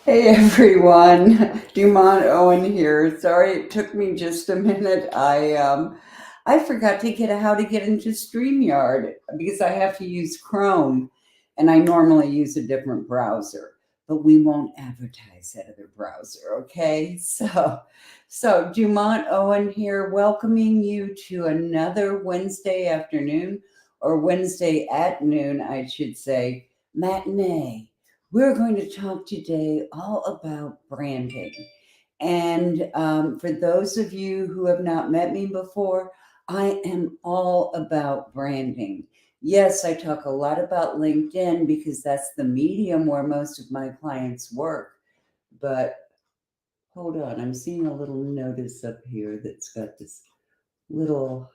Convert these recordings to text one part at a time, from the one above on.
Hey everyone, Dumont Owen here. Sorry it took me just a minute. I forgot to get how to get into StreamYard because I have to use Chrome and I normally use a different browser, but we won't advertise that other browser, okay? So Dumont Owen here, welcoming you to another Wednesday afternoon or Wednesday at noon, I should say, matinee. We're going to talk today all about branding. And for those of you who have not met me before, I am all about branding. Yes, I talk a lot about LinkedIn because that's the medium where most of my clients work. But hold on, I'm seeing a little notice up here that's got this little,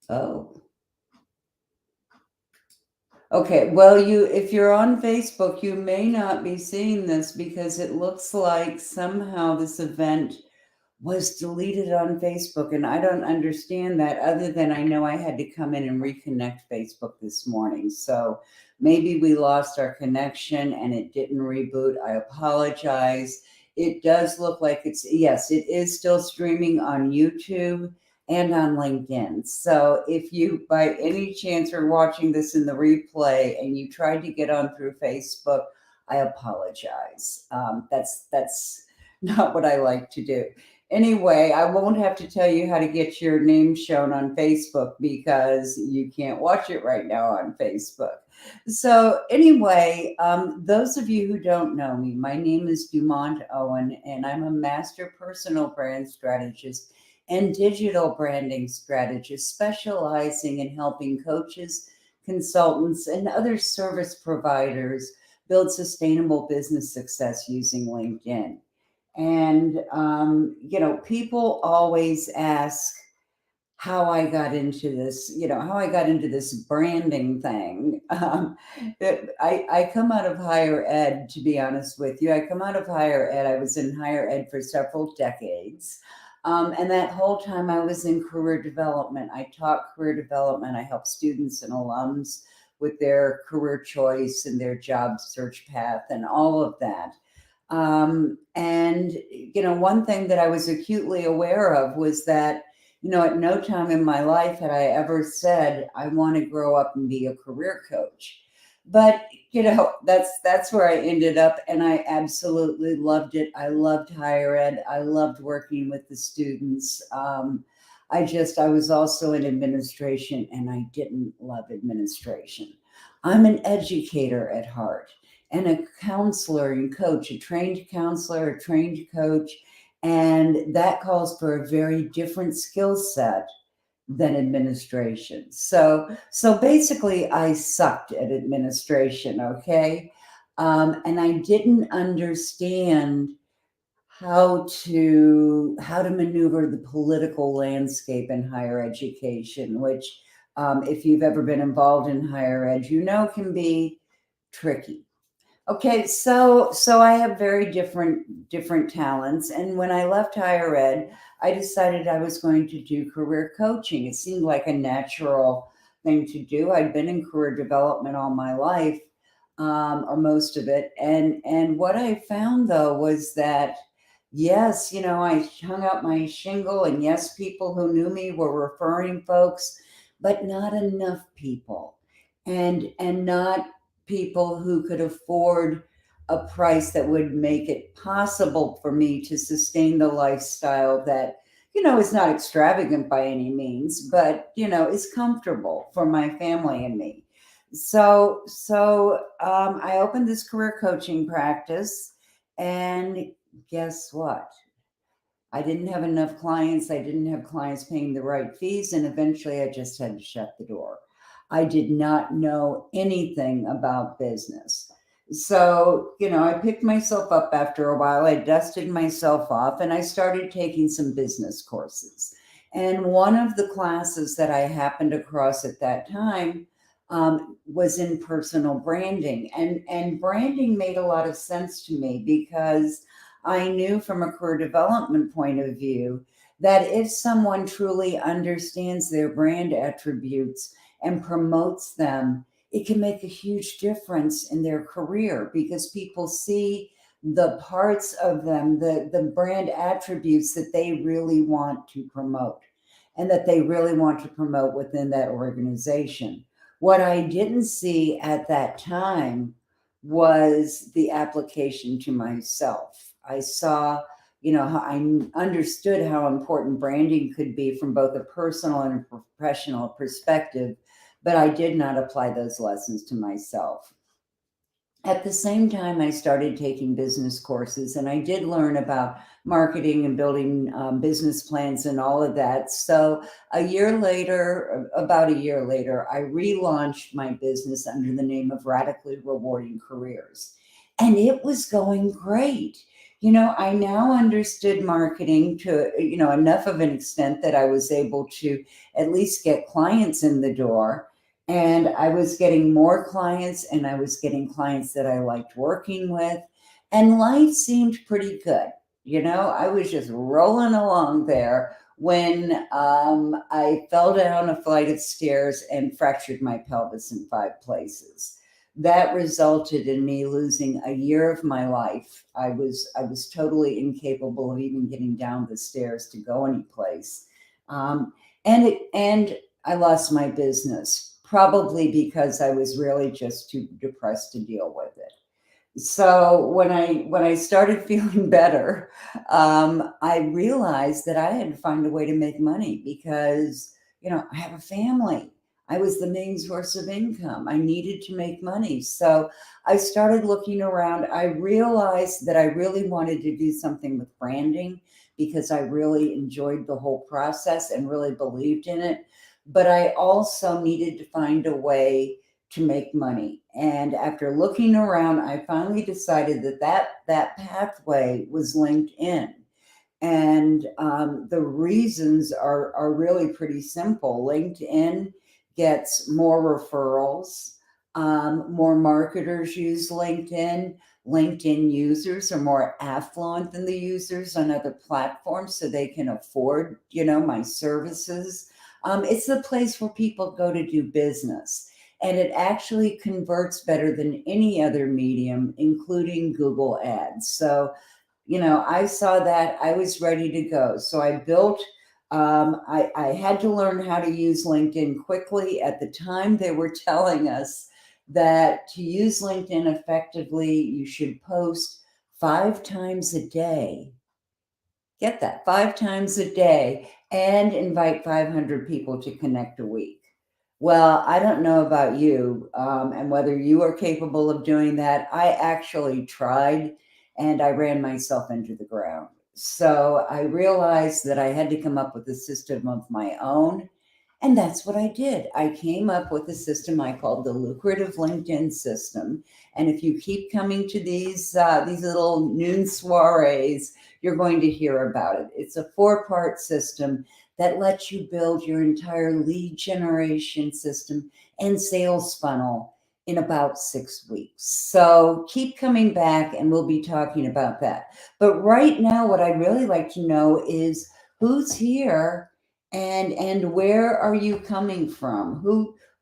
oh, okay, well, if you're on Facebook, you may not be seeing this because it looks like somehow this event was deleted on Facebook, and I don't understand that other than I know I had to come in and reconnect Facebook this morning. So maybe we lost our connection and it didn't reboot. I apologize. It does look like yes, it is still streaming on YouTube and on LinkedIn. So if you by any chance are watching this in the replay and you tried to get on through Facebook, I apologize. That's not what I like to do. Anyway, I won't have to tell you how to get your name shown on Facebook because you can't watch it right now on Facebook. So, anyway, those of you who don't know me, my name is Dumont Owen, and I'm a master personal brand strategist and digital branding strategist specializing in helping coaches, consultants, and other service providers build sustainable business success using LinkedIn. And, people always ask how I got into this, how I got into this branding thing. I come out of higher ed, to be honest with you. I come out of higher ed. I was in higher ed for several decades. And that whole time I was in career development. I taught career development. I helped students and alums with their career choice and their job search path and all of that. One thing that I was acutely aware of was that, at no time in my life had I ever said, I want to grow up and be a career coach. But, that's where I ended up. And I absolutely loved it. I loved higher ed. I loved working with the students. I was also in administration and I didn't love administration. I'm an educator at heart and a counselor and coach, a trained counselor, a trained coach. And that calls for a very different skill set than administration. So basically, I sucked at administration, okay? And I didn't understand how to maneuver the political landscape in higher education, which, if you've ever been involved in higher ed, can be tricky. Okay, so I have very different talents, and when I left higher ed, I decided I was going to do career coaching. It seemed like a natural thing to do. I'd been in career development all my life, or most of it, and what I found though was that yes, I hung up my shingle, and yes, people who knew me were referring folks, but not enough people, and not people who could afford a price that would make it possible for me to sustain the lifestyle that is not extravagant by any means, but is comfortable for my family and me. So I opened this career coaching practice, and guess what? I didn't have enough clients. I didn't have clients paying the right fees. And eventually I just had to shut the door. I did not know anything about business. So, I picked myself up after a while. I dusted myself off and I started taking some business courses. And one of the classes that I happened across at that time was in personal branding. And branding made a lot of sense to me because I knew from a career development point of view that if someone truly understands their brand attributes and promotes them, it can make a huge difference in their career because people see the parts of them, the brand attributes that they really want to promote and that they really want to promote within that organization. What I didn't see at that time was the application to myself. I saw, how I understood how important branding could be from both a personal and a professional perspective, but I did not apply those lessons to myself. At the same time, I started taking business courses and I did learn about marketing and building business plans and all of that. So, about a year later, I relaunched my business under the name of Radically Rewarding Careers. And it was going great. I now understood marketing to, enough of an extent that I was able to at least get clients in the door, and I was getting more clients and I was getting clients that I liked working with. And life seemed pretty good. I was just rolling along there when I fell down a flight of stairs and fractured my pelvis in 5 places. That resulted in me losing a year of my life. I was totally incapable of even getting down the stairs to go anyplace. And I lost my business, probably because I was really just too depressed to deal with it. So when I started feeling better, I realized that I had to find a way to make money because I have a family. I was the main source of income. I needed to make money, so I started looking around. I realized that I really wanted to do something with branding because I really enjoyed the whole process and really believed in it. But I also needed to find a way to make money. And after looking around, I finally decided that pathway was LinkedIn. And the reasons are really pretty simple. LinkedIn gets more referrals, more marketers use LinkedIn. LinkedIn users are more affluent than the users on other platforms, so they can afford, my services. It's the place where people go to do business. And it actually converts better than any other medium, including Google Ads. So, I saw that. I was ready to go. So I built, I had to learn how to use LinkedIn quickly. At the time, they were telling us that to use LinkedIn effectively, you should post 5 times a day. Get that, 5 times a day, and invite 500 people to connect a week. Well, I don't know about you, and whether you are capable of doing that. I actually tried and I ran myself into the ground. So I realized that I had to come up with a system of my own. And that's what I did. I came up with a system I called the lucrative LinkedIn system. And if you keep coming to these little noon soirees, you're going to hear about it. It's a 4-part system that lets you build your entire lead generation system and sales funnel in about 6 weeks. So keep coming back and we'll be talking about that. But right now, what I'd really like to know is who's here and where are you coming from?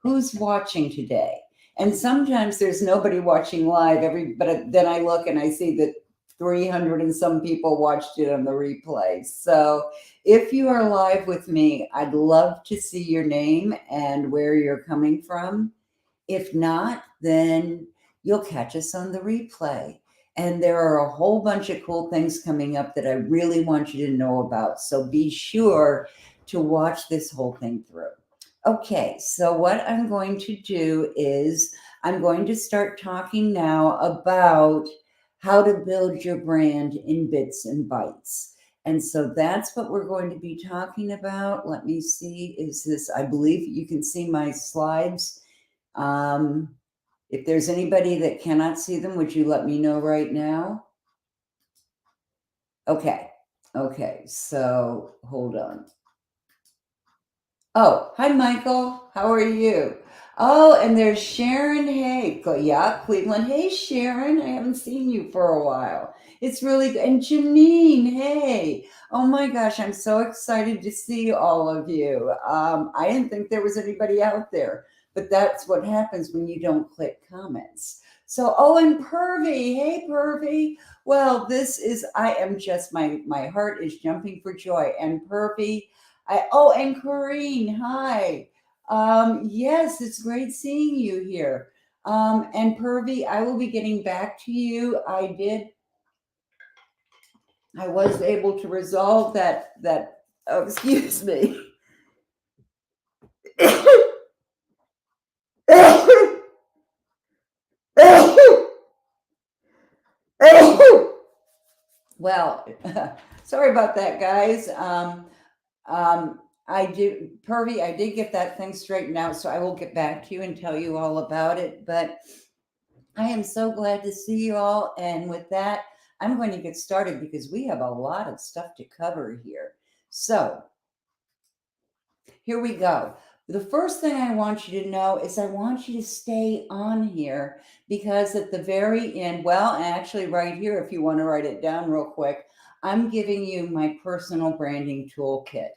Who's watching today? And sometimes there's nobody watching live. But then I look and I see that 300 and some people watched it on the replay. So if you are live with me, I'd love to see your name and where you're coming from. If not, then you'll catch us on the replay. And there are a whole bunch of cool things coming up that I really want you to know about. So be sure to watch this whole thing through. Okay, so what I'm going to do is I'm going to start talking now about how to build your brand in bits and bytes. And so that's what we're going to be talking about. Let me see, I believe you can see my slides. If there's anybody that cannot see them, would you let me know right now? Okay. Okay. So hold on. Oh, hi, Michael. How are you? Oh, and there's Sharon. Hey, yeah, Cleveland. Hey, Sharon. I haven't seen you for a while. It's really good. And Janine. Hey. Oh my gosh, I'm so excited to see all of you. I didn't think there was anybody out there. but that's what happens when you don't click comments. So, oh, and Pervy, hey Pervy. Well, I am just, my heart is jumping for joy. And Pervy, and Corrine, hi. Yes, it's great seeing you here. And Pervy, I will be getting back to you. I was able to resolve that, oh, excuse me. Well, sorry about that, guys. Pervy, I did get that thing straightened out, so I will get back to you and tell you all about it. But I am so glad to see you all. And with that, I'm going to get started because we have a lot of stuff to cover here. So here we go. The first thing I want you to know is I want you to stay on here because at the very end, well, actually, right here, if you want to write it down real quick, I'm giving you my personal branding toolkit.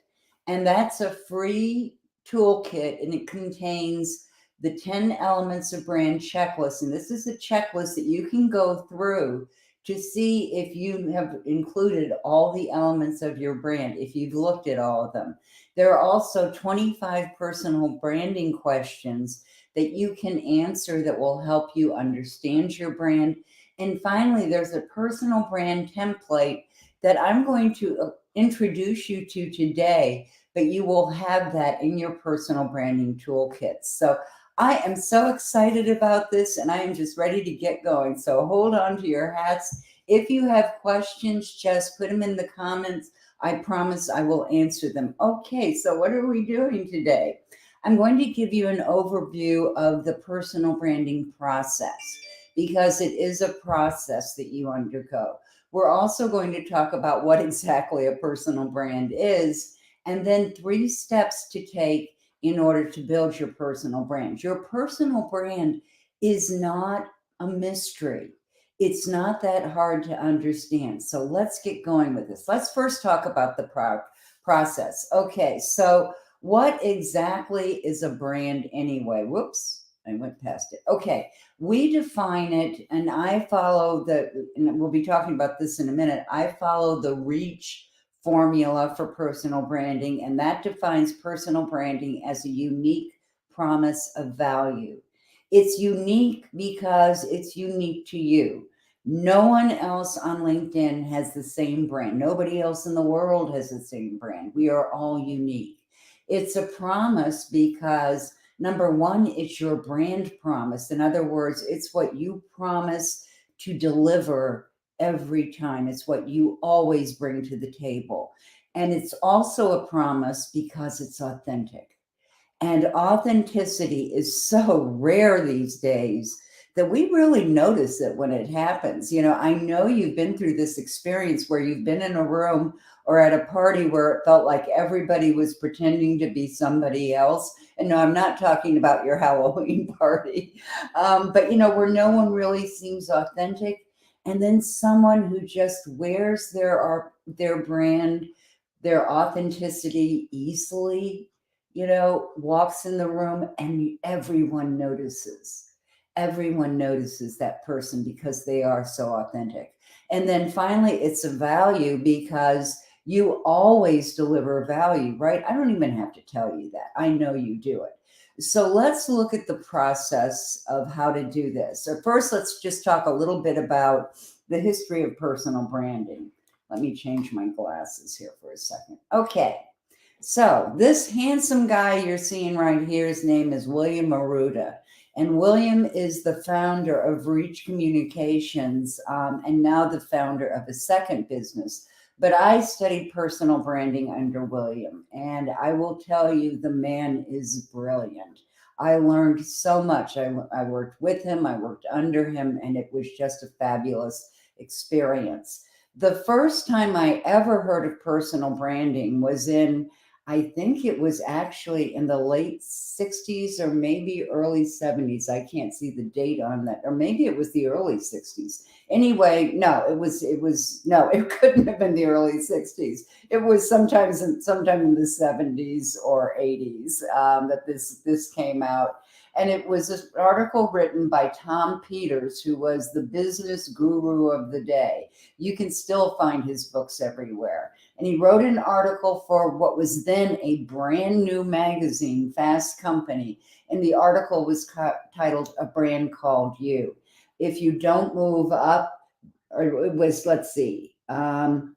And that's a free toolkit and it contains the 10 elements of brand checklist. And this is a checklist that you can go through to see if you have included all the elements of your brand, if you've looked at all of them. There are also 25 personal branding questions that you can answer that will help you understand your brand. And finally, there's a personal brand template that I'm going to introduce you to today, but you will have that in your personal branding toolkit. So I am so excited about this and I am just ready to get going. So hold on to your hats. If you have questions, just put them in the comments. I promise I will answer them. Okay, so what are we doing today? I'm going to give you an overview of the personal branding process because it is a process that you undergo. We're also going to talk about what exactly a personal brand is, and then 3 steps to take in order to build your personal brand. Your personal brand is not a mystery. It's not that hard to understand. So let's get going with this. Let's first talk about the process. Okay, so what exactly is a brand anyway? Whoops, I went past it. Okay, we define it, and I follow and we'll be talking about this in a minute. I follow the REACH formula for personal branding, and that defines personal branding as a unique promise of value. It's unique because it's unique to you. No one else on LinkedIn has the same brand. Nobody else in the world has the same brand. We are all unique. It's a promise because number one, it's your brand promise. In other words, it's what you promise to deliver every time. It's what you always bring to the table. And it's also a promise because it's authentic. And authenticity is so rare these days that we really notice it when it happens. I know you've been through this experience where you've been in a room or at a party where it felt like everybody was pretending to be somebody else. And no, I'm not talking about your Halloween party, but where no one really seems authentic. And then someone who just wears their brand, their authenticity easily, walks in the room and everyone notices. Everyone notices that person because they are so authentic. And then finally, it's a value because you always deliver value, right? I don't even have to tell you that. I know you do it. So let's look at the process of how to do this. So first, let's just talk a little bit about the history of personal branding. Let me change my glasses here for a second. Okay. So this handsome guy you're seeing right here, his name is William Arruda. And William is the founder of Reach Communications and now the founder of a second business. But I studied personal branding under William. And I will tell you, the man is brilliant. I learned so much. I worked with him, I worked under him, and it was just a fabulous experience. The first time I ever heard of personal branding was I think it was actually in the late 60s or maybe early 70s. I can't see the date on that. Or maybe it was the early 60s. Anyway, no, it couldn't have been the early 60s. It was sometime in the 70s or 80s that this came out. And it was an article written by Tom Peters, who was the business guru of the day. You can still find his books everywhere. And he wrote an article for what was then a brand new magazine, Fast Company. And the article was titled A Brand Called You. If you don't move up, or it was, let's see, Tom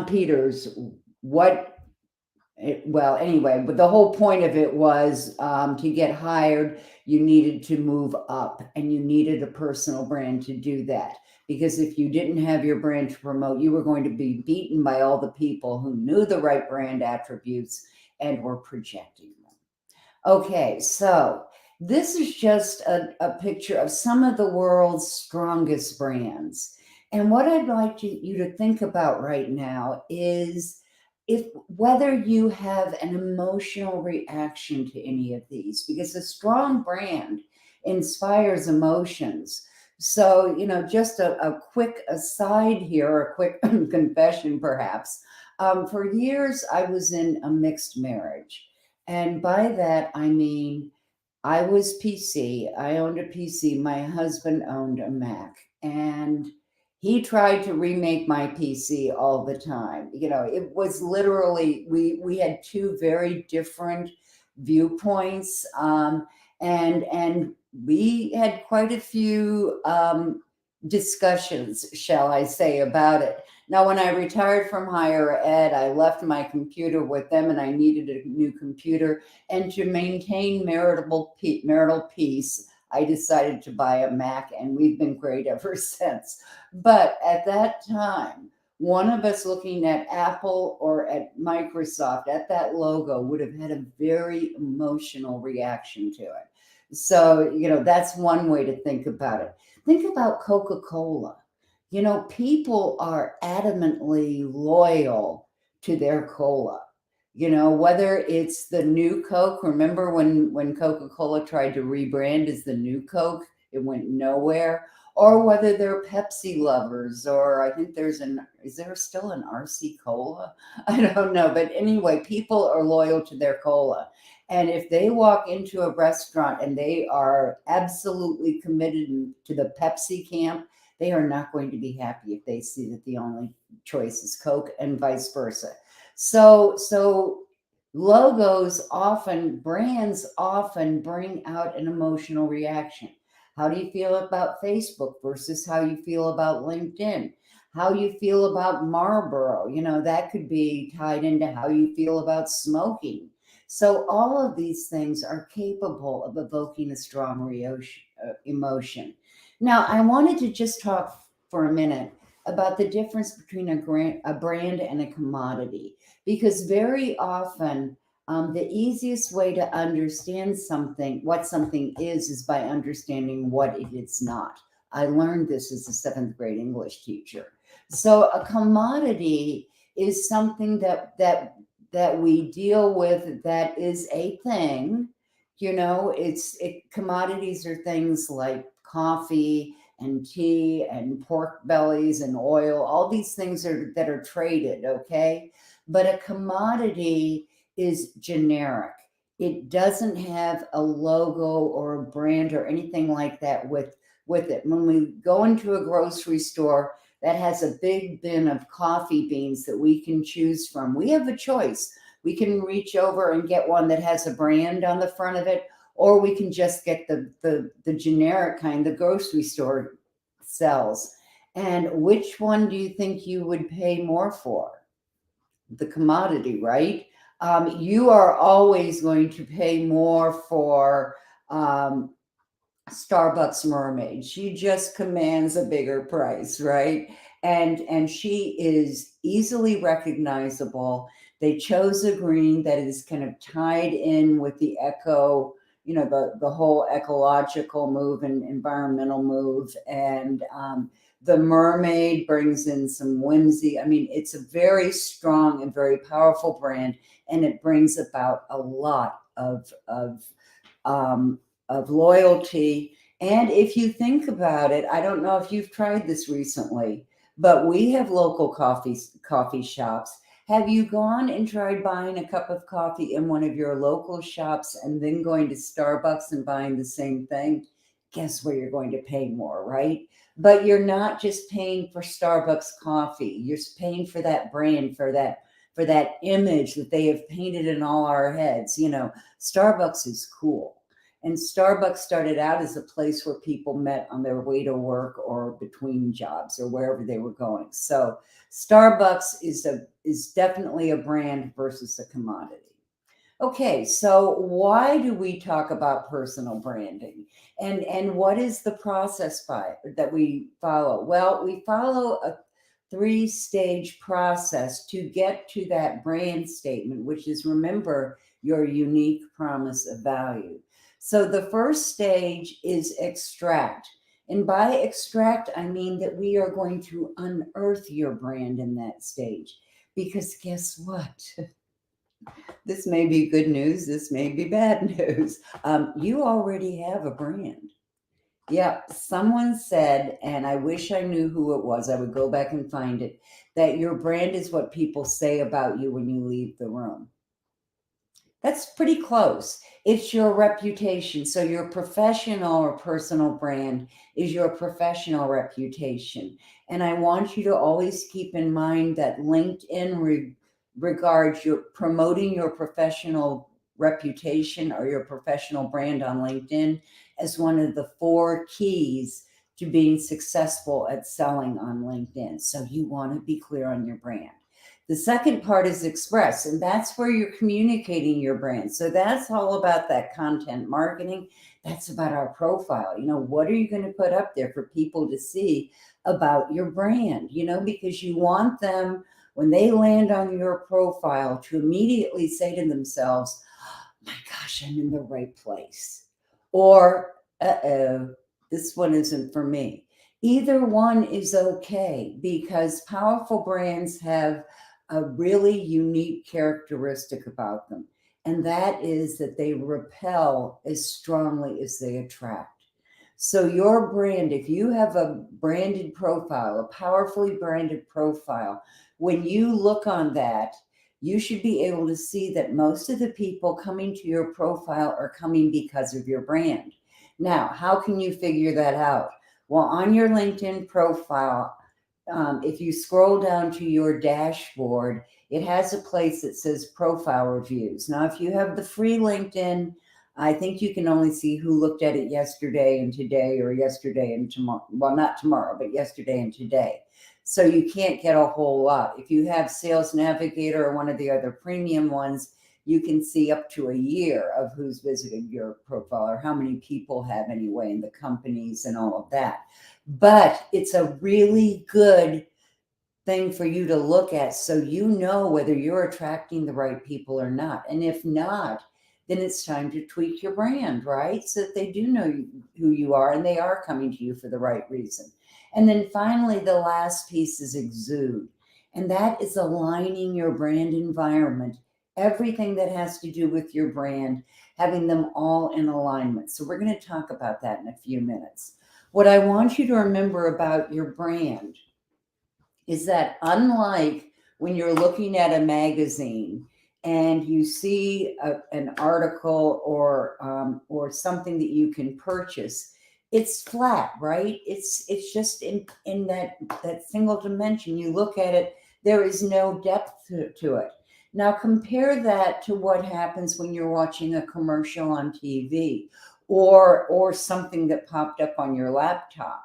Peters, well, anyway, but the whole point of it was to get hired, you needed to move up and you needed a personal brand to do that. Because if you didn't have your brand to promote, you were going to be beaten by all the people who knew the right brand attributes and were projecting them. Okay, so this is just a picture of some of the world's strongest brands. And what I'd like you to think about right now is whether you have an emotional reaction to any of these, because a strong brand inspires emotions. So, just a quick aside here, a quick confession perhaps. For years, I was in a mixed marriage. And by that, I mean, I was PC. I owned a PC. My husband owned a Mac. And he tried to remake my PC all the time. It was literally, we had two very different viewpoints. And we had quite a few discussions, shall I say, about it. Now, when I retired from higher ed, I left my computer with them and I needed a new computer. And to maintain marital peace, I decided to buy a Mac, and we've been great ever since. But at that time, one of us looking at Apple or at Microsoft, at that logo, would have had a very emotional reaction to it. So, that's one way to think about it. Think about Coca-Cola. People are adamantly loyal to their cola. Whether it's the new Coke, remember when Coca-Cola tried to rebrand as the new Coke, it went nowhere. Or whether they're Pepsi lovers, or I think is there still an RC Cola? I don't know. But anyway, people are loyal to their cola. And if they walk into a restaurant and they are absolutely committed to the Pepsi camp, they are not going to be happy if they see that the only choice is Coke, and vice versa. So brands often bring out an emotional reaction. How do you feel about Facebook versus how you feel about LinkedIn? How you feel about Marlboro? That could be tied into how you feel about smoking. So all of these things are capable of evoking a strong emotion. Now, I wanted to just talk for a minute about the difference between a brand and a commodity, because very often the easiest way to understand what something is by understanding what it is not. I learned this as a seventh grade English teacher. So a commodity is something that we deal with that is a thing. Commodities are things like coffee and tea and pork bellies and oil. All these things that are traded, okay? But a commodity is generic. It doesn't have a logo or a brand or anything like that with it. When we go into a grocery store that has a big bin of coffee beans that we can choose from, we have a choice. We can reach over and get one that has a brand on the front of it, or we can just get the generic kind the grocery store sells. And which one do you think you would pay more for? The commodity, right? You are always going to pay more for Starbucks Mermaid. She just commands a bigger price, right? And she is easily recognizable. They chose a green that is kind of tied in with the the whole ecological move and environmental move. And the mermaid brings in some whimsy. I mean, it's a very strong and very powerful brand, and it brings about a lot of loyalty. And if you think about it, I don't know if you've tried this recently, but we have local coffee shops Have you gone and tried buying a cup of coffee in one of your local shops and then going to Starbucks and buying the same thing? Guess where you're going to pay more, right? But you're not just paying for Starbucks coffee. You're paying for that brand, for that image that they have painted in all our heads. Starbucks is cool. And Starbucks started out as a place where people met on their way to work or between jobs or wherever they were going. So Starbucks is definitely a brand versus a commodity. Okay, so why do we talk about personal branding? And what is the process that we follow? Well, we follow a three-stage process to get to that brand statement, which is, remember, your unique promise of value. So the first stage is extract. And by extract, I mean that we are going to unearth your brand in that stage. Because guess what? This may be good news, this may be bad news. You already have a brand. Yeah, someone said, and I wish I knew who it was, I would go back and find it, that your brand is what people say about you when you leave the room. That's pretty close. It's your reputation. So your professional or personal brand is your professional reputation. And I want you to always keep in mind that LinkedIn regards your promoting your professional reputation or your professional brand on LinkedIn as one of the 4 keys to being successful at selling on LinkedIn. So you want to be clear on your brand. The second part is express, and that's where you're communicating your brand. So that's all about that content marketing. That's about our profile. What are you going to put up there for people to see about your brand? Because you want them, when they land on your profile, to immediately say to themselves, oh my gosh, I'm in the right place. Or, uh-oh, this one isn't for me. Either one is okay, because powerful brands have a really unique characteristic about them, and that is that they repel as strongly as they attract. So your brand, if you have a branded profile, a powerfully branded profile, when you look on that, you should be able to see that most of the people coming to your profile are coming because of your brand. Now, how can you figure that out? Well, on your LinkedIn profile, if you scroll down to your dashboard, it has a place that says profile reviews. Now, if you have the free LinkedIn, I think you can only see who looked at it yesterday and today, or yesterday and tomorrow. Well, not tomorrow, but yesterday and today. So you can't get a whole lot. If you have Sales Navigator or one of the other premium ones, you can see up to a year of who's visited your profile or how many people have anyway, and the companies and all of that. But it's a really good thing for you to look at, so you know whether you're attracting the right people or not. And if not, then it's time to tweak your brand, right? So that they do know who you are and they are coming to you for the right reason. And then finally, the last piece is exude. And that is aligning your brand environment, everything that has to do with your brand, having them all in alignment. So we're going to talk about that in a few minutes. What I want you to remember about your brand is that, unlike when you're looking at a magazine and you see an article or something that you can purchase, it's flat, right? It's just in that single dimension. You look at it, there is no depth to it. Now compare that to what happens when you're watching a commercial on TV, or something that popped up on your laptop,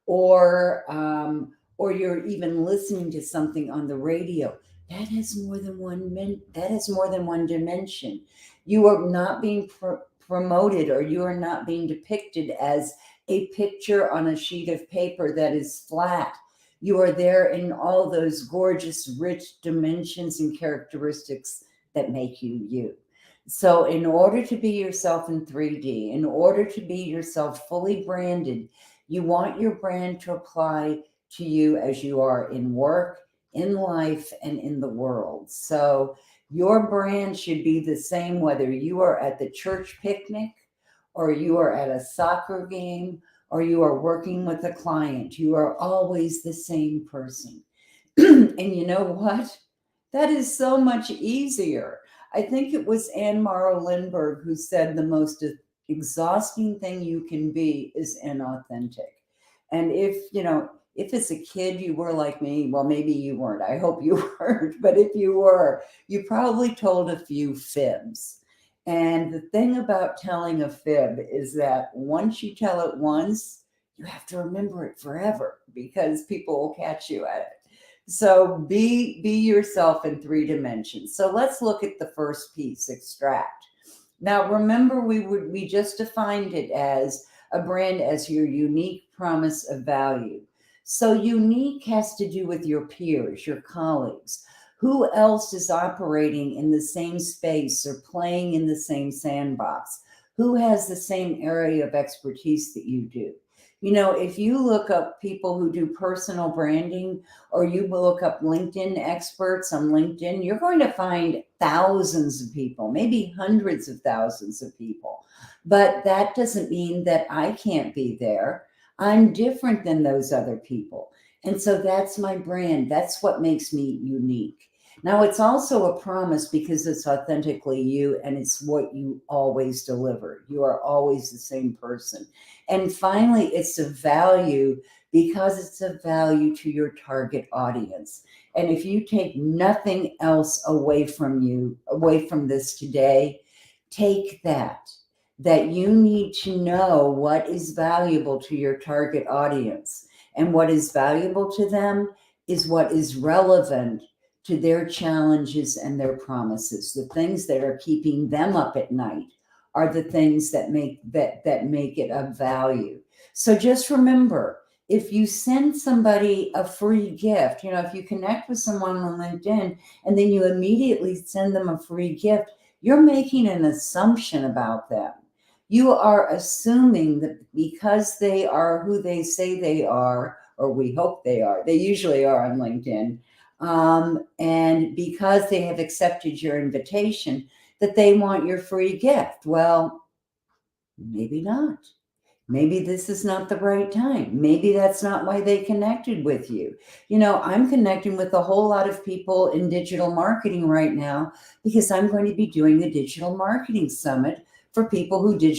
or you're even listening to something on the radio. That has more than one dimension. You are not being promoted, or you are not being depicted as a picture on a sheet of paper that is flat. You are there in all those gorgeous, rich dimensions and characteristics that make you you. So in order to be yourself in 3D, in order to be yourself fully branded, you want your brand to apply to you as you are in work, in life, and in the world. So your brand should be the same whether you are at the church picnic, or you are at a soccer game, or you are working with a client. You are always the same person. And you know what? That is so much easier. I think it was Anne Morrow Lindbergh who said the most exhausting thing you can be is inauthentic. And if as a kid you were like me, well, maybe you weren't. I hope you weren't. But if you were, you probably told a few fibs. And the thing about telling a fib is that once you tell it once, you have to remember it forever because people will catch you at it. So be yourself in 3 dimensions. So let's look at the first piece, extract. Now remember we just defined it as a brand as your unique promise of value. So unique has to do with your peers, your colleagues. Who else is operating in the same space or playing in the same sandbox? Who has the same area of expertise that you do? If you look up people who do personal branding or you look up LinkedIn experts on LinkedIn, you're going to find thousands of people, maybe hundreds of thousands of people. But that doesn't mean that I can't be there. I'm different than those other people. And so that's my brand. That's what makes me unique. Now, it's also a promise because it's authentically you and it's what you always deliver. You are always the same person. And finally, it's a value because it's a value to your target audience. And if you take nothing else away from this today, take that you need to know what is valuable to your target audience. And what is valuable to them is what is relevant to their challenges and their promises. The things that are keeping them up at night are the things that make it of value. So just remember, if you send somebody a free gift, if you connect with someone on LinkedIn and then you immediately send them a free gift, you're making an assumption about them. You are assuming that because they are who they say they are, or we hope they are, they usually are on LinkedIn, and because they have accepted your invitation, that they want your free gift. Well, maybe not. Maybe this is not the right time. Maybe that's not why they connected with you. I'm connecting with a whole lot of people in digital marketing right now because I'm going to be doing the Digital Marketing Summit for people who do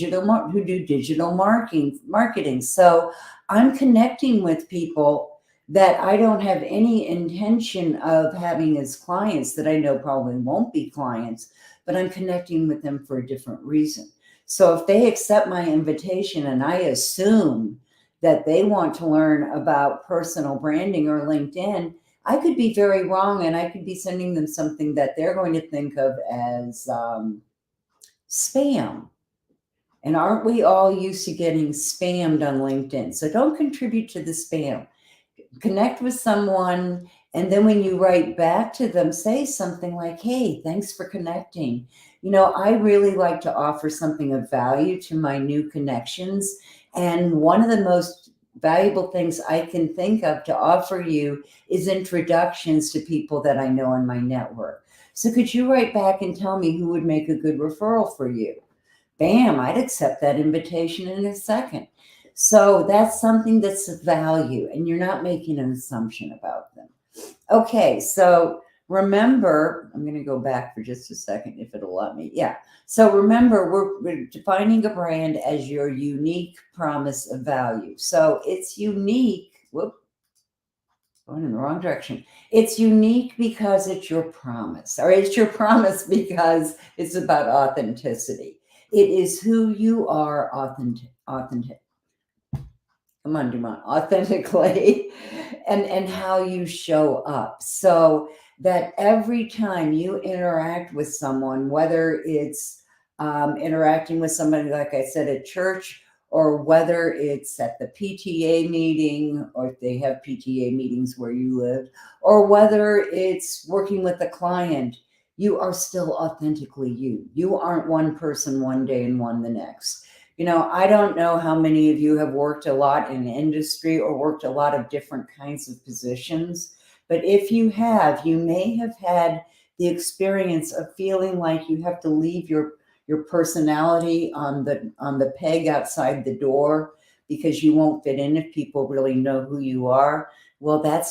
digital marketing. So I'm connecting with people that I don't have any intention of having as clients, that I know probably won't be clients, but I'm connecting with them for a different reason. So if they accept my invitation and I assume that they want to learn about personal branding or LinkedIn, I could be very wrong and I could be sending them something that they're going to think of as spam. And aren't we all used to getting spammed on LinkedIn? So don't contribute to the spam. Connect with someone, and then when you write back to them, say something like, hey, thanks for connecting. I really like to offer something of value to my new connections. And one of the most valuable things I can think of to offer you is introductions to people that I know in my network. So could you write back and tell me who would make a good referral for you? Bam, I'd accept that invitation in a second. So that's something that's of value, and you're not making an assumption about them. Okay, so remember, I'm going to go back for just a second if it'll let me. Yeah. So remember, we're defining a brand as your unique promise of value. So it's unique. Whoop, going in the wrong direction. It's unique because it's your promise, or it's your promise because it's about authenticity. It is who you are, authentic. Come on, Dumont, authentically, and how you show up. So that every time you interact with someone, whether it's interacting with somebody, like I said, at church, or whether it's at the PTA meeting, or if they have PTA meetings where you live, or whether it's working with a client, you are still authentically you. You aren't one person one day and one the next. I don't know how many of you have worked a lot in industry or worked a lot of different kinds of positions, but if you have, you may have had the experience of feeling like you have to leave your personality on the peg outside the door because you won't fit in if people really know who you are. Well, that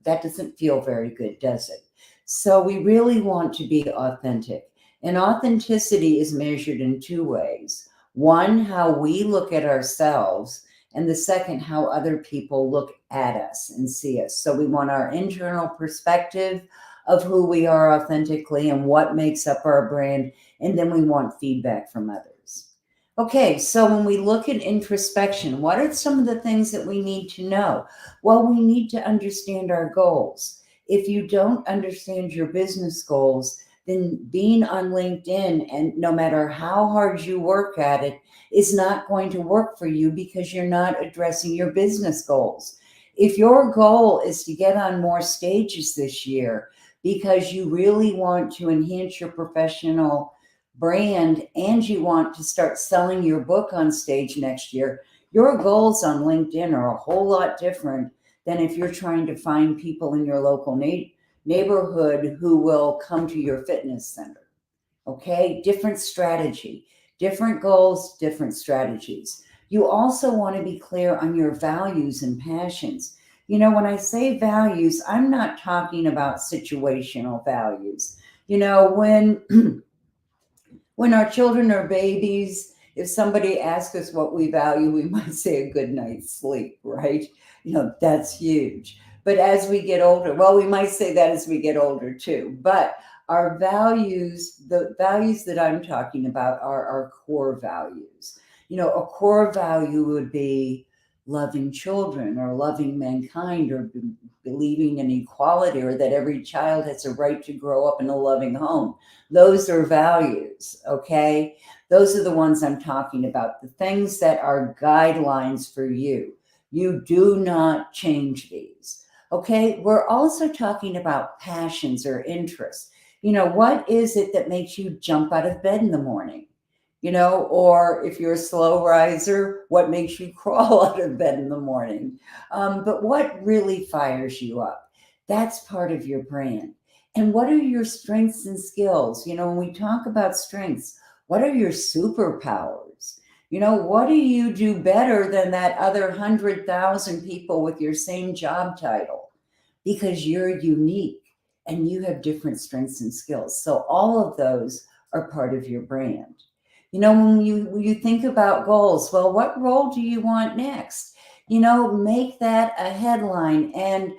doesn't feel very good, does it? So we really want to be authentic. And authenticity is measured in two ways. One, how we look at ourselves, and the second, how other people look at us and see us. So we want our internal perspective of who we are authentically and what makes up our brand, and then we want feedback from others. Okay, so when we look at introspection, what are some of the things that we need to know? Well, we need to understand our goals. If you don't understand your business goals, then being on LinkedIn, and no matter how hard you work at it, is not going to work for you because you're not addressing your business goals. If your goal is to get on more stages this year because you really want to enhance your professional brand and you want to start selling your book on stage next year, your goals on LinkedIn are a whole lot different than if you're trying to find people in your local neighborhood who will come to your fitness center. Okay, different strategy, different goals, different strategies. You also want to be clear on your values and passions. You know, when I say values, I'm not talking about situational values. You know, when our children are babies, if somebody asks us what we value, we might say a good night's sleep, right? You know, that's huge. But as we get older, well, we might say that as we get older too. But our values, the values that I'm talking about are our core values. You know, a core value would be loving children or loving mankind or believing in equality or that every child has a right to grow up in a loving home. Those are values, okay? Those are the ones I'm talking about, the things that are guidelines for you. You do not change these, okay? We're also talking about passions or interests. You know, what is it that makes you jump out of bed in the morning? You know, or if you're a slow riser, what makes you crawl out of bed in the morning? But what really fires you up? That's part of your brand. And what are your strengths and skills? You know, when we talk about strengths, what are your superpowers? You know, what do you do better than that other 100,000 people with your same job title? Because you're unique and you have different strengths and skills. So all of those are part of your brand. You know, when you think about goals, well, what role do you want next? You know, make that a headline. And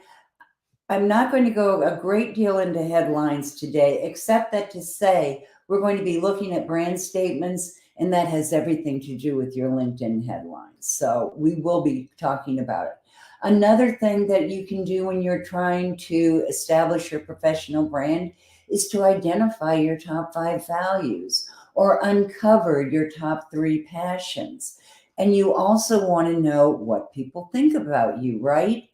I'm not going to go a great deal into headlines today, except that to say we're going to be looking at brand statements, and that has everything to do with your LinkedIn headlines. So we will be talking about it. Another thing that you can do when you're trying to establish your professional brand is to identify your top 5 values or uncover your top 3 passions. And you also want to know what people think about you, right?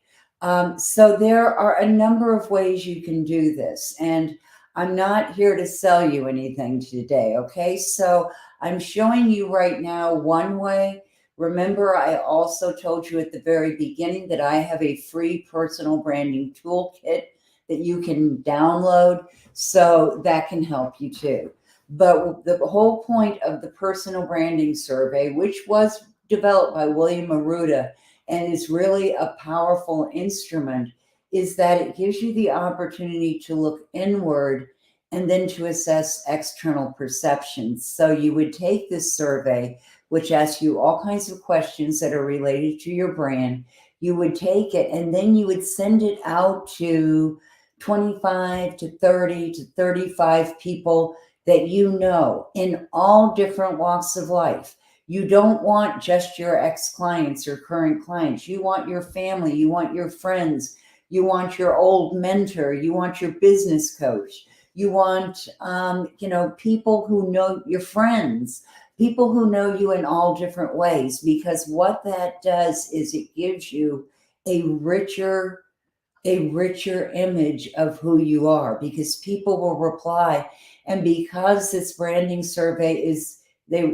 So there are a number of ways you can do this. And I'm not here to sell you anything today, okay? So I'm showing you right now one way. Remember, I also told you at the very beginning that I have a free personal branding toolkit that you can download, so that can help you too. But the whole point of the personal branding survey, which was developed by William Arruda and is really a powerful instrument, is that it gives you the opportunity to look inward and then to assess external perceptions. So you would take this survey, which asks you all kinds of questions that are related to your brand. You would take it and then you would send it out to 25 to 30 to 35 people that you know in all different walks of life. You don't want just your ex-clients or current clients. You want your family, you want your friends, you want your old mentor, you want your business coach, you want, people who know your friends, people who know you in all different ways, because what that does is it gives you a richer image of who you are, because people will reply. And because this branding survey they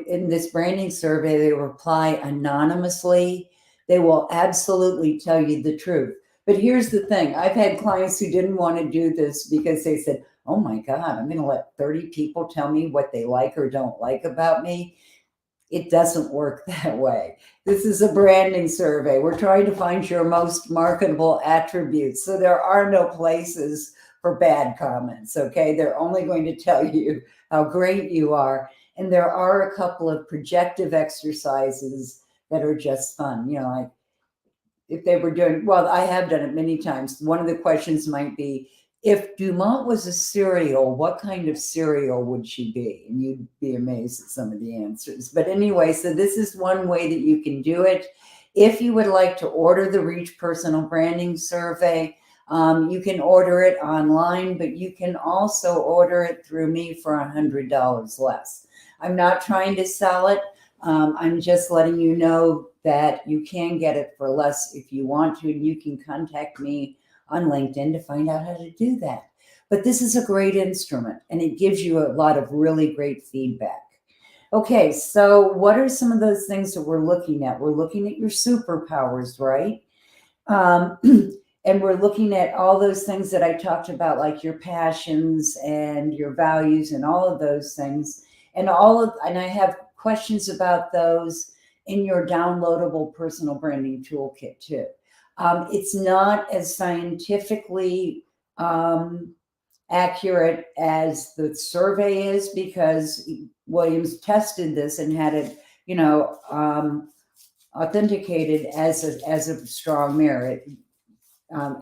reply anonymously. They will absolutely tell you the truth. But here's the thing. I've had clients who didn't want to do this because they said, oh my God, I'm going to let 30 people tell me what they like or don't like about me. It doesn't work that way. This is a branding survey. We're trying to find your most marketable attributes. So there are no places for bad comments. Okay. They're only going to tell you how great you are. And there are a couple of projective exercises that are just fun. Like if they were doing, well, I have done it many times. One of the questions might be, if Dumont was a cereal, what kind of cereal would she be? And you'd be amazed at some of the answers. But anyway, so this is one way that you can do it. If you would like to order the Reach Personal Branding Survey, you can order it online, but you can also order it through me for $100 less. I'm not trying to sell it. I'm just letting you know that you can get it for less if you want to, and you can contact me on LinkedIn to find out how to do that. But this is a great instrument, and it gives you a lot of really great feedback. Okay, so what are some of those things that we're looking at? We're looking at your superpowers, right? And we're looking at all those things that I talked about, like your passions and your values and all of those things. And I have questions about those in your downloadable personal branding toolkit too. It's not as scientifically accurate as the survey is, because Williams tested this and had it, authenticated as a strong mirror,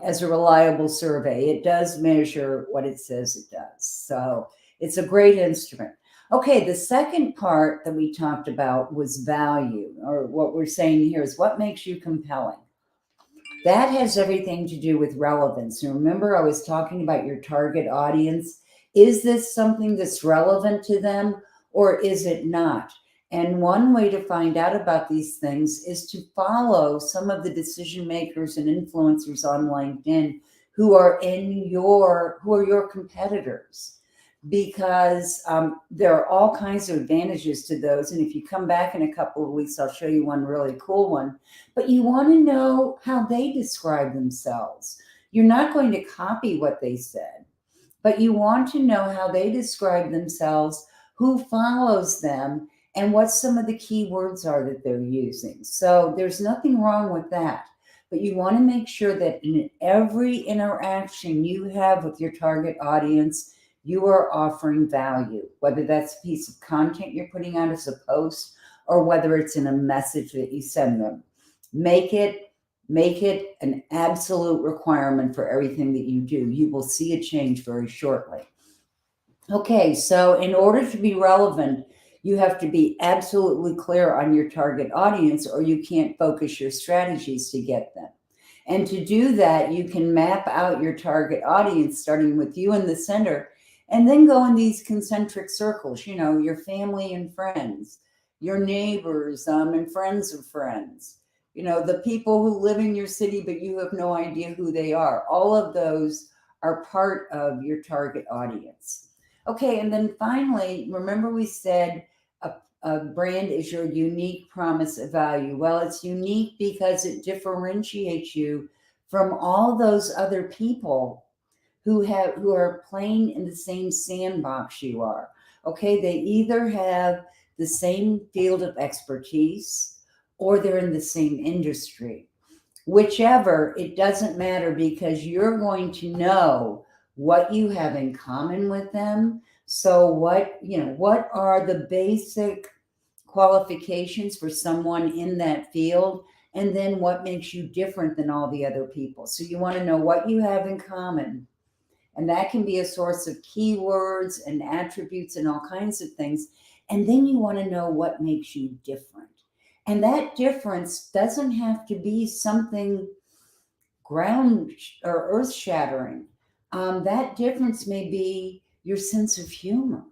as a reliable survey. It does measure what it says it does. So it's a great instrument. Okay, the second part that we talked about was value, or what we're saying here is what makes you compelling. That has everything to do with relevance. And remember, I was talking about your target audience. Is this something that's relevant to them, or is it not? And one way to find out about these things is to follow some of the decision makers and influencers on LinkedIn who are your competitors, because there are all kinds of advantages to those. And if you come back in a couple of weeks, I'll show you one really cool one. But you want to know how they describe themselves. You're not going to copy what they said, but you want to know how they describe themselves, who follows them, and what some of the key words are that they're using. So there's nothing wrong with that. But you want to make sure that in every interaction you have with your target audience, you are offering value, whether that's a piece of content you're putting out as a post, or whether it's in a message that you send them. Make it an absolute requirement for everything that you do. You will see a change very shortly. Okay, so in order to be relevant, you have to be absolutely clear on your target audience, or you can't focus your strategies to get them. And to do that, you can map out your target audience, starting with you in the center, and then go in these concentric circles, your family and friends, your neighbors, and friends of friends, the people who live in your city, but you have no idea who they are. All of those are part of your target audience. Okay, and then finally, remember we said a brand is your unique promise of value. Well, it's unique because it differentiates you from all those other people who are playing in the same sandbox you are. Okay, they either have the same field of expertise, or they're in the same industry. Whichever, it doesn't matter, because you're going to know what you have in common with them. So what are the basic qualifications for someone in that field, and then what makes you different than all the other people. So you want to know what you have in common. And that can be a source of keywords and attributes and all kinds of things. And then you want to know what makes you different. And that difference doesn't have to be something ground or earth shattering. That difference may be your sense of humor.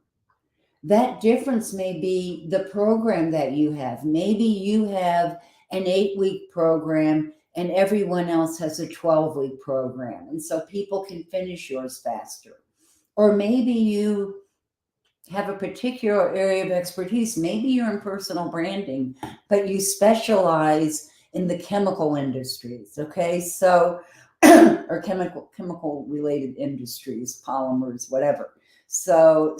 That difference may be the program that you have. Maybe you have an 8-week program and everyone else has a 12-week program. And so people can finish yours faster. Or maybe you have a particular area of expertise. Maybe you're in personal branding, but you specialize in the chemical industries. Okay, so or chemical related industries, polymers, whatever. So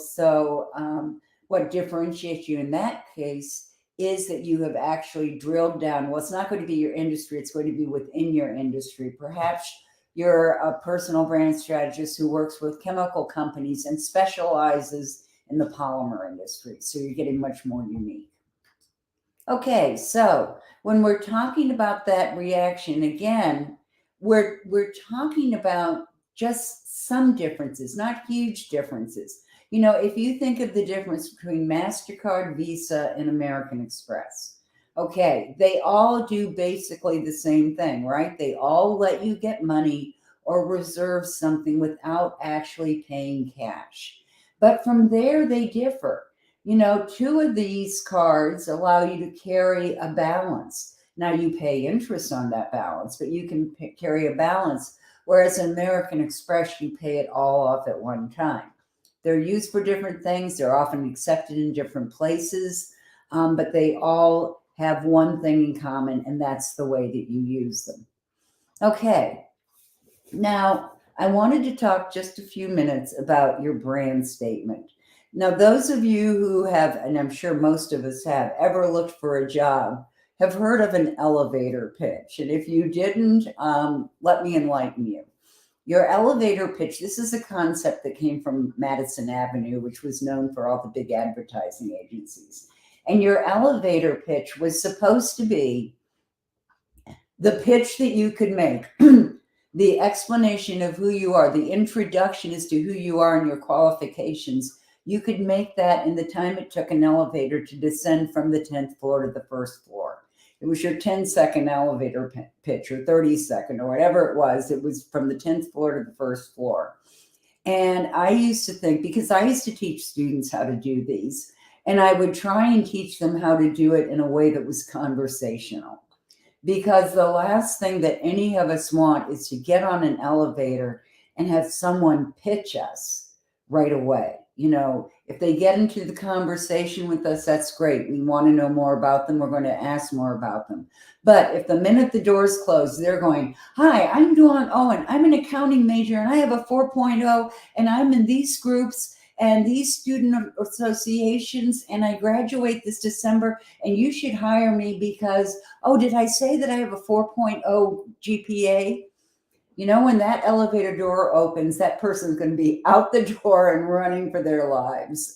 what differentiates you in that case is that you have actually drilled down. Well, it's not going to be your industry. It's going to be within your industry. Perhaps you're a personal brand strategist who works with chemical companies and specializes in the polymer industry. So you're getting much more unique. Okay, so when we're talking about that reaction, again, we're talking about just some differences, not huge differences. You know, if you think of the difference between MasterCard, Visa, and American Express, okay, they all do basically the same thing, right? They all let you get money or reserve something without actually paying cash. But from there, they differ. You know, two of these cards allow you to carry a balance. Now you pay interest on that balance, but you can carry a balance. Whereas in American Express, you pay it all off at one time. They're used for different things. They're often accepted in different places, but they all have one thing in common, and that's the way that you use them. Okay, now I wanted to talk just a few minutes about your brand statement. Now, those of you who have, and I'm sure most of us have, ever looked for a job have heard of an elevator pitch. And if you didn't, let me enlighten you. Your elevator pitch, this is a concept that came from Madison Avenue, which was known for all the big advertising agencies. And your elevator pitch was supposed to be the pitch that you could make, the explanation of who you are, the introduction as to who you are and your qualifications. You could make that in the time it took an elevator to descend from the 10th floor to the first floor. It was your 10-second elevator pitch or 30-second or whatever it was. It was from the 10th floor to the first floor. And I used to think, because I used to teach students how to do these, and I would try and teach them how to do it in a way that was conversational. Because the last thing that any of us want is to get on an elevator and have someone pitch us right away. You know, if they get into the conversation with us, that's great. We want to know more about them. We're going to ask more about them. But if the minute the doors close, they're going, hi, I'm Dawn Owen. I'm an accounting major and I have a 4.0 and I'm in these groups and these student associations and I graduate this December and you should hire me because, oh, did I say that I have a 4.0 GPA? You know, when that elevator door opens, that person's going to be out the door and running for their lives.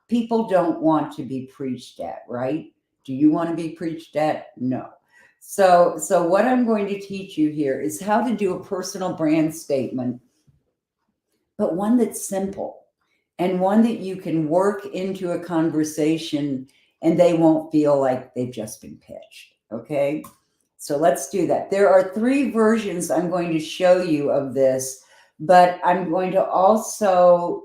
People don't want to be preached at, right? Do you want to be preached at? No. So what I'm going to teach you here is how to do a personal brand statement, but one that's simple and one that you can work into a conversation and they won't feel like they've just been pitched. Okay. So let's do that. There are 3 versions I'm going to show you of this, but I'm going to also,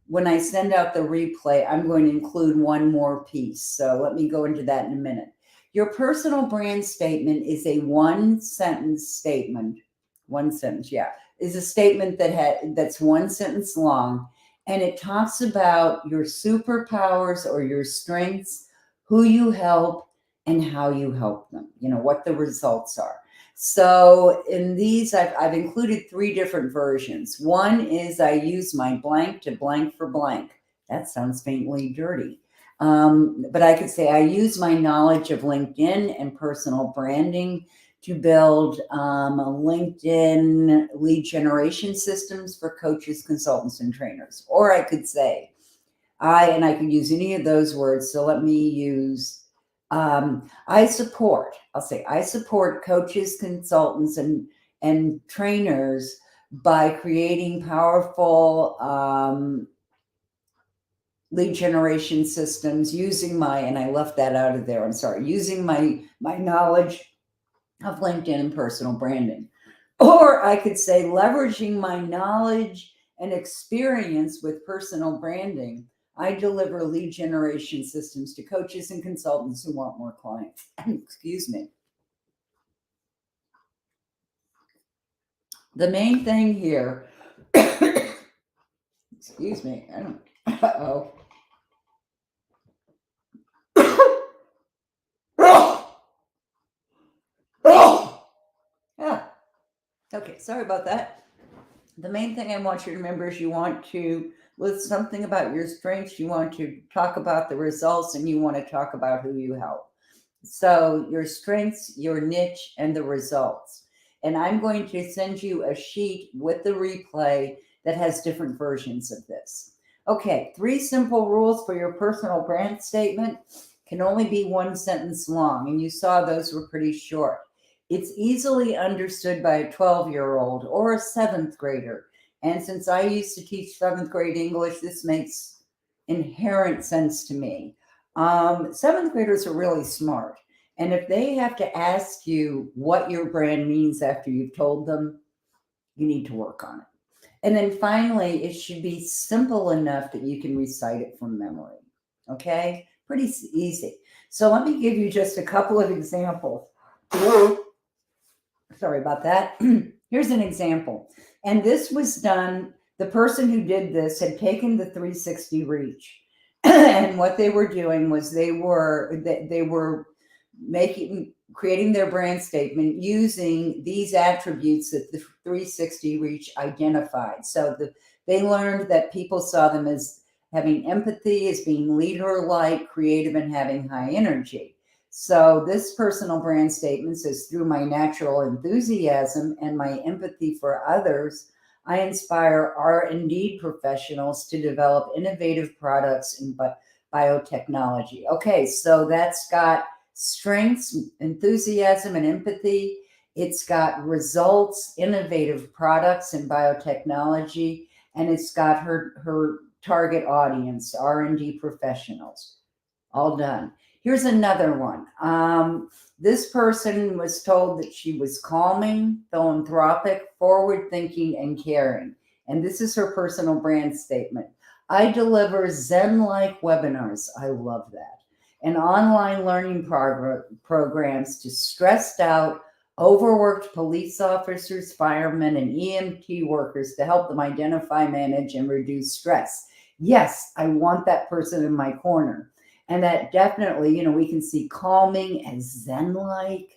when I send out the replay, I'm going to include one more piece. So let me go into that in a minute. Your personal brand statement is a 1-sentence statement. 1 sentence, yeah, is a statement that's 1 sentence long, and it talks about your superpowers or your strengths, who you help, and how you help them, you know, what the results are. So in these, I've included 3 different versions. One is I use my blank to blank for blank. That sounds faintly dirty. But I could say I use my knowledge of LinkedIn and personal branding to build LinkedIn lead generation systems for coaches, consultants, and trainers. Or I could say, I could use any of those words. So let me use I support coaches, consultants, and trainers by creating powerful lead generation systems using and I left that out of there. I'm sorry, using my knowledge of LinkedIn and personal branding. Or I could say leveraging my knowledge and experience with personal branding, I deliver lead generation systems to coaches and consultants who want more clients. Excuse me. The main thing here, excuse me, I don't, uh-oh. Yeah. Okay, sorry about that. The main thing I want you to remember is you want to list something about your strengths, you want to talk about the results, and you want to talk about who you help. So your strengths, your niche, and the results. And I'm going to send you a sheet with the replay that has different versions of this. Okay, 3 simple rules for your personal brand statement. Can only be 1 sentence long, and you saw those were pretty short. It's easily understood by a 12-year-old or a 7th grader. And since I used to teach 7th grade English, this makes inherent sense to me. 7th graders are really smart. And if they have to ask you what your brand means after you've told them, you need to work on it. And then finally, it should be simple enough that you can recite it from memory. Okay? Pretty easy. So let me give you just a couple of examples. Sorry about that. Here's an example. And this was done, the person who did this had taken the 360 reach. And what they were doing was they were creating their brand statement using these attributes that the 360 reach identified. So they learned that people saw them as having empathy, as being leader-like, creative, and having high energy. So this personal brand statement says, through my natural enthusiasm and my empathy for others, I inspire R&D professionals to develop innovative products in biotechnology. Okay, so that's got strengths, enthusiasm, and empathy. It's got results, innovative products in biotechnology, and it's got her target audience, R&D professionals. All done. Here's another one. This person was told that she was calming, philanthropic, forward-thinking, and caring. And this is her personal brand statement. I deliver Zen-like webinars. I love that. And online learning programs to stressed out, overworked police officers, firemen, and EMT workers to help them identify, manage, and reduce stress. Yes, I want that person in my corner. And that definitely, we can see calming as Zen-like,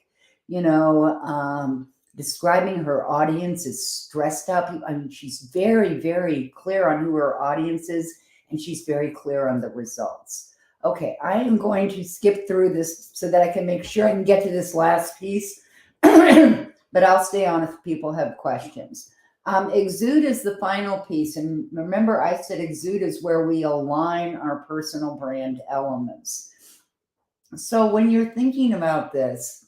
describing her audience as stressed out people. I mean, she's very, very clear on who her audience is, and she's very clear on the results. Okay, I am going to skip through this so that I can make sure I can get to this last piece, but I'll stay on if people have questions. Exude is the final piece. And remember, I said exude is where we align our personal brand elements. So when you're thinking about this,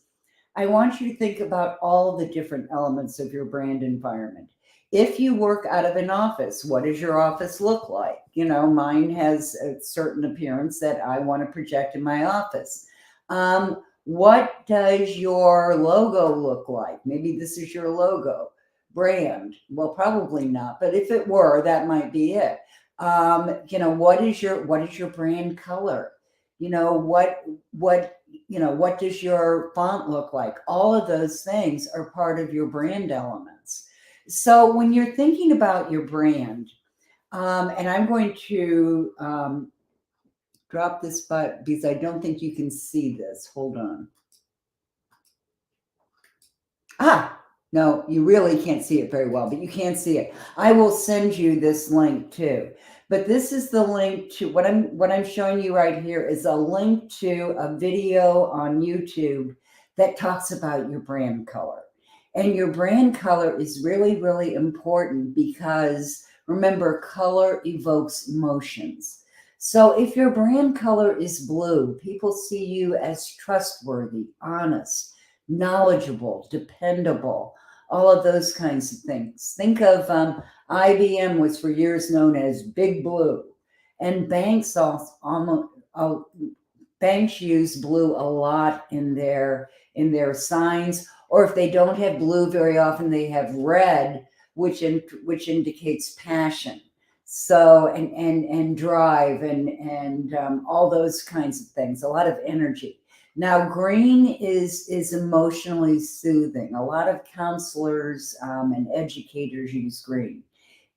I want you to think about all the different elements of your brand environment. If you work out of an office, what does your office look like? Mine has a certain appearance that I want to project in my office. What does your logo look like? Maybe this is your logo. Brand? Well, probably not, but if it were, that might be it. What is your brand color? What does your font look like? All of those things are part of your brand elements. So when you're thinking about your brand, and I'm going to drop this button because I don't think you can see this. Hold on. No, you really can't see it very well, but you can see it. I will send you this link too. But this is the link to what I'm showing you right here is a link to a video on YouTube that talks about your brand color. And your brand color is really, really important because remember, color evokes emotions. So if your brand color is blue, people see you as trustworthy, honest, knowledgeable, dependable, all of those kinds of things. Think of IBM was for years known as Big Blue, and banks use blue a lot in their signs, or if they don't have blue very often, they have red, which indicates passion. So and drive and all those kinds of things, a lot of energy. Now, green is emotionally soothing. A lot of counselors and educators use green.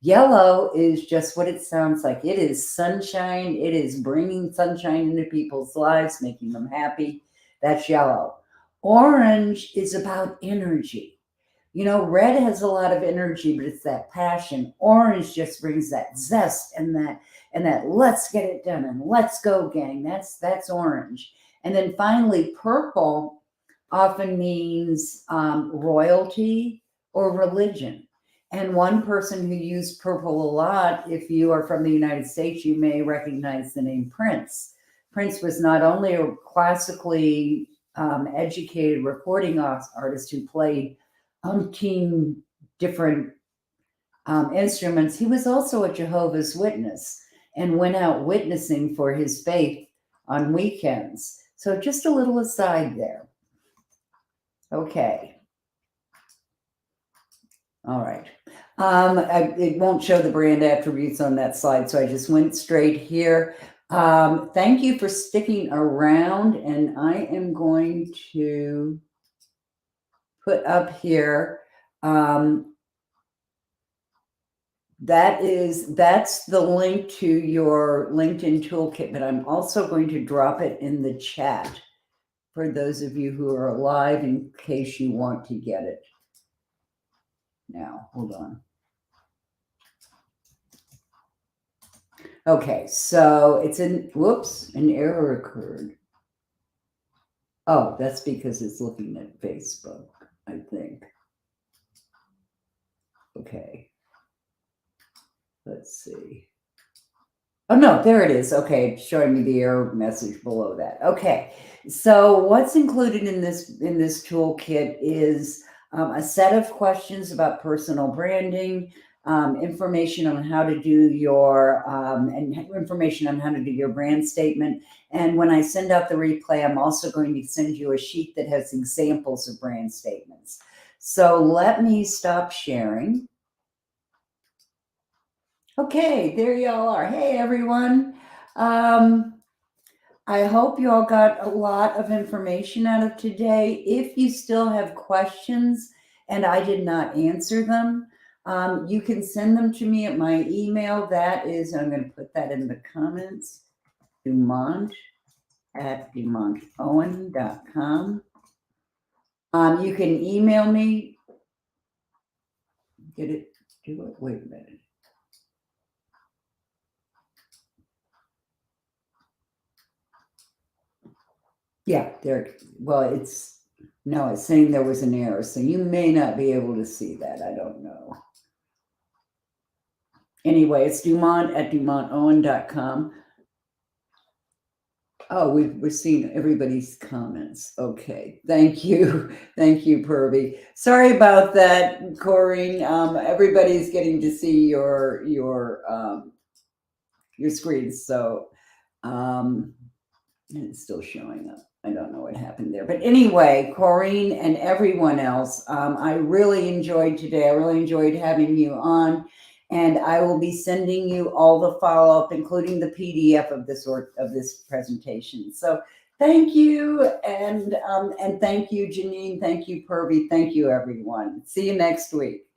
Yellow is just what it sounds like. It is sunshine. It is bringing sunshine into people's lives, making them happy. That's yellow. Orange is about energy. Red has a lot of energy, but it's that passion. Orange just brings that zest and that let's get it done and let's go, gang. That's orange. And then finally, purple often means royalty or religion. And one person who used purple a lot, if you are from the United States, you may recognize the name Prince. Prince was not only a classically educated recording artist who played umpteen different instruments, he was also a Jehovah's Witness and went out witnessing for his faith on weekends. So just a little aside there. Okay. All right. It won't show the brand attributes on that slide, so I just went straight here. Thank you for sticking around, and I am going to put up here that's the link to your LinkedIn toolkit, but I'm also going to drop it in the chat for those of you who are live in case you want to get it. Now, hold on. Okay, so it's in, whoops, an error occurred. Oh, that's because it's looking at Facebook, I think. Okay. Let's see. Oh, no, there it is. Okay, it's showing me the error message below that. Okay, so what's included in this toolkit is a set of questions about personal branding, information on how to do your and information on how to do your brand statement. And when I send out the replay, I'm also going to send you a sheet that has examples of brand statements. So let me stop sharing. Okay, there y'all are. Hey, everyone. I hope you all got a lot of information out of today. If you still have questions and I did not answer them, you can send them to me at my email. That is, I'm going to put that in the comments, dumont@dumontowen.com. You can email me. Did it do it? Wait a minute. Yeah, there. Well, it's saying there was an error, so you may not be able to see that. I don't know. Anyway, it's dumont@dumontowen.com. Oh, we're seeing everybody's comments. Okay, thank you, Purvi. Sorry about that, Corinne. Everybody's getting to see your screens, so it's still showing up. I don't know what happened there. But anyway, Corinne and everyone else, I really enjoyed today. I really enjoyed having you on. And I will be sending you all the follow-up, including the PDF of this presentation. So thank you. And thank you, Janine. Thank you, Purvi. Thank you, everyone. See you next week.